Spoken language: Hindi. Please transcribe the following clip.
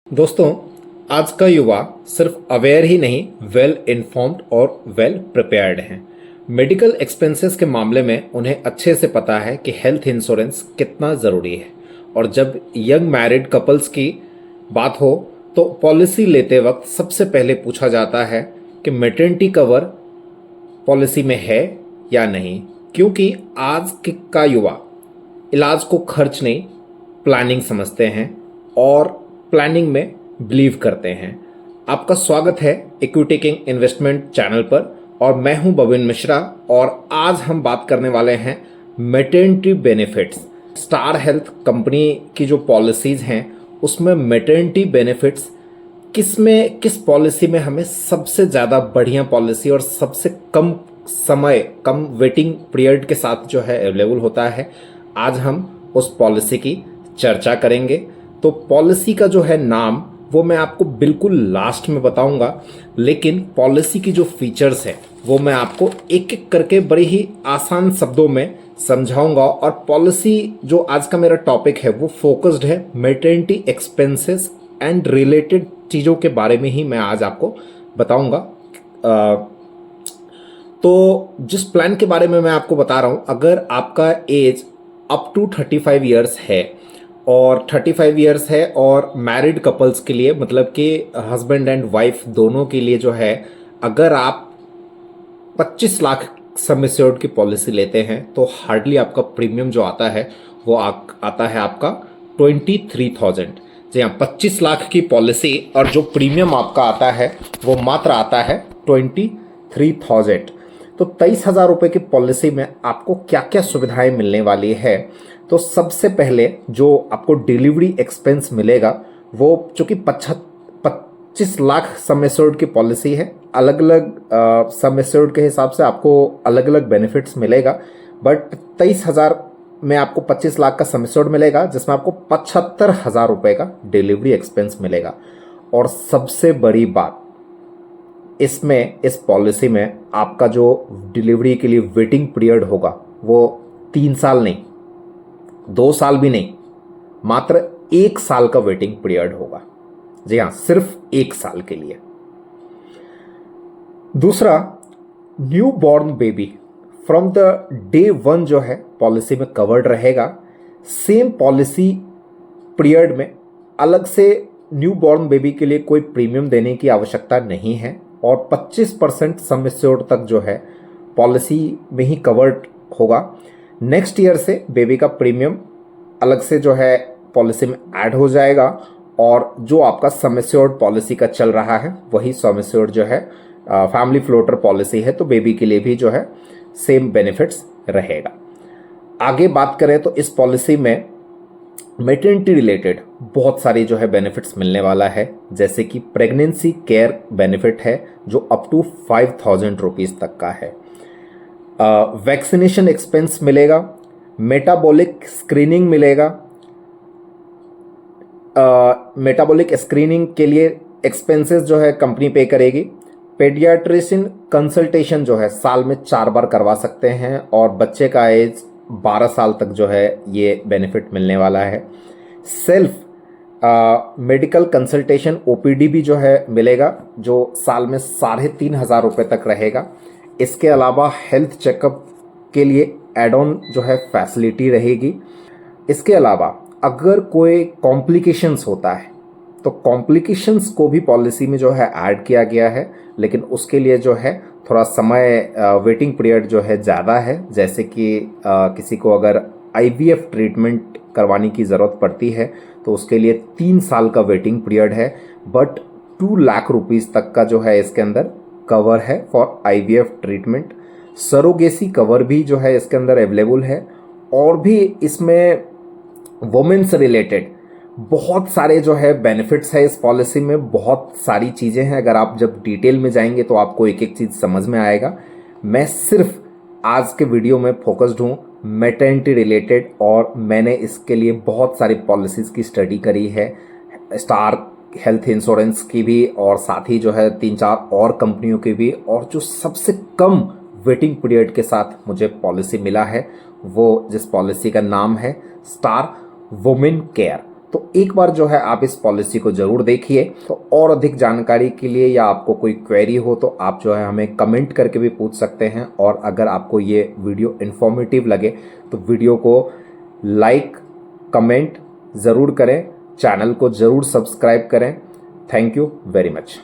दोस्तों, आज का युवा सिर्फ अवेयर ही नहीं, वेल इन्फॉर्म्ड और वेल प्रिपेयर्ड हैं। मेडिकल एक्सपेंसेस के मामले में उन्हें अच्छे से पता है कि हेल्थ इंश्योरेंस कितना ज़रूरी है। और जब यंग मैरिड कपल्स की बात हो तो पॉलिसी लेते वक्त सबसे पहले पूछा जाता है कि मैटरनिटी कवर पॉलिसी में है या नहीं, क्योंकि का युवा इलाज को खर्च नहीं, प्लानिंग समझते हैं और प्लानिंग में बिलीव करते हैं। आपका स्वागत है इक्विटी किंग इन्वेस्टमेंट चैनल पर और मैं हूं बबिन मिश्रा। और आज हम बात करने वाले हैं maternity benefits. Star health company की जो पॉलिसीज हैं उसमें मैटरनिटी बेनिफिट्स किस पॉलिसी में हमें सबसे ज़्यादा बढ़िया पॉलिसी और सबसे कम समय, कम वेटिंग पीरियड के साथ जो है अवेलेबल होता है, आज हम उस पॉलिसी की चर्चा करेंगे। तो पॉलिसी का जो है नाम वो मैं आपको बिल्कुल लास्ट में बताऊंगा, लेकिन पॉलिसी की जो फीचर्स है वो मैं आपको एक एक करके बड़े ही आसान शब्दों में समझाऊंगा। और पॉलिसी जो आज का मेरा टॉपिक है वो फोकस्ड है मैटरनिटी एक्सपेंसेस एंड रिलेटेड चीज़ों के बारे में ही मैं आज आपको बताऊंगा। तो जिस प्लान के बारे में मैं आपको बता रहा हूँ, अगर आपका एज अप टू 35 ईयर्स है और 35 ईयर्स है और मैरिड कपल्स के लिए, मतलब कि हस्बैंड एंड वाइफ दोनों के लिए जो है, अगर आप 25 लाख सम एश्योर्ड की पॉलिसी लेते हैं तो हार्डली आपका प्रीमियम जो आता है वो आता है आपका 23,000। जी हाँ, 25 लाख की पॉलिसी और जो प्रीमियम आपका आता है वो मात्र आता है 23,000। तो 23,000 रुपये की पॉलिसी में आपको क्या क्या सुविधाएं मिलने वाली है। तो सबसे पहले जो आपको डिलीवरी एक्सपेंस मिलेगा वो, चूंकि 25 लाख सम एश्योर्ड की पॉलिसी है, अलग अलग सम एश्योर्ड के हिसाब से आपको अलग अलग बेनिफिट्स मिलेगा। बट 23,000 में आपको 25 लाख का सम एश्योर्ड मिलेगा, जिसमें आपको 75,000 रुपये का डिलीवरी एक्सपेंस मिलेगा। और सबसे बड़ी बात, इसमें इस पॉलिसी में आपका जो डिलीवरी के लिए वेटिंग पीरियड होगा वो 3 साल नहीं, 2 साल भी नहीं, मात्र 1 साल का वेटिंग पीरियड होगा। जी हाँ, सिर्फ 1 साल के लिए। दूसरा, new born baby from the day 1 जो है पॉलिसी में कवर्ड रहेगा। सेम पॉलिसी पीरियड में अलग से न्यू बॉर्न बेबी के लिए कोई प्रीमियम देने की आवश्यकता नहीं है और 25% सम एश्योर्ड तक जो है पॉलिसी में ही कवर्ड होगा। नेक्स्ट ईयर से बेबी का प्रीमियम अलग से जो है पॉलिसी में ऐड हो जाएगा और जो आपका सम एश्योर्ड पॉलिसी का चल रहा है वही सम एश्योर्ड जो है फैमिली फ्लोटर पॉलिसी है, तो बेबी के लिए भी जो है सेम बेनिफिट्स रहेगा। आगे बात करें तो इस पॉलिसी में मैटरनिटी रिलेटेड बहुत सारी जो है बेनिफिट्स मिलने वाला है, जैसे कि प्रेगनेंसी केयर बेनिफिट है जो अप टू 5,000 रुपीज़ तक का है। वैक्सीनेशन एक्सपेंस मिलेगा, मेटाबॉलिक स्क्रीनिंग मिलेगा। मेटाबॉलिक स्क्रीनिंग के लिए एक्सपेंसेस जो है कंपनी पे करेगी। पेडियाट्रिशियन कंसल्टेशन जो है साल में 4 बार करवा सकते हैं और बच्चे का एज 12 साल तक जो है ये बेनिफिट मिलने वाला है। सेल्फ मेडिकल कंसल्टेशन ओपीडी भी जो है मिलेगा, जो साल में 3,500 रुपये तक रहेगा। इसके अलावा हेल्थ चेकअप के लिए एड ऑन जो है फैसिलिटी रहेगी। इसके अलावा अगर कोई कॉम्प्लिकेशंस होता है तो कॉम्प्लिकेशंस को भी पॉलिसी में जो है ऐड किया गया है, लेकिन उसके लिए जो है थोड़ा समय, वेटिंग पीरियड जो है ज़्यादा है। जैसे कि किसी को अगर आईवीएफ ट्रीटमेंट करवाने की ज़रूरत पड़ती है तो उसके लिए 3 साल का वेटिंग पीरियड है, बट 2 लाख रुपीज़ तक का जो है इसके अंदर कवर है for IVF treatment. Surrogacy cover भी जो है इसके अंदर अवेलेबल है। और भी इसमें वुमेन से रिलेटेड बहुत सारे जो है बेनिफिट्स है इस पॉलिसी में, बहुत सारी चीज़ें हैं। अगर आप जब डिटेल में जाएंगे तो आपको एक एक चीज़ समझ में आएगा। मैं सिर्फ आज के वीडियो में फोकस्ड हूँ मैटरनिटी रिलेटेड, और मैंने इसके लिए बहुत सारी पॉलिसीज़ की स्टडी करी है, स्टार हेल्थ इंश्योरेंस की भी और साथ ही जो है 3-4 और कंपनियों की भी। और जो सबसे कम वेटिंग पीरियड के साथ मुझे पॉलिसी मिला है वो, जिस पॉलिसी का नाम है स्टार वुमेन केयर। तो एक बार जो है आप इस पॉलिसी को ज़रूर देखिए। तो और अधिक जानकारी के लिए या आपको कोई क्वेरी हो तो आप जो है हमें कमेंट करके भी पूछ सकते हैं। और अगर आपको ये वीडियो इन्फॉर्मेटिव लगे तो वीडियो को लाइक कमेंट ज़रूर करें, चैनल को ज़रूर सब्सक्राइब करें। Thank you very much.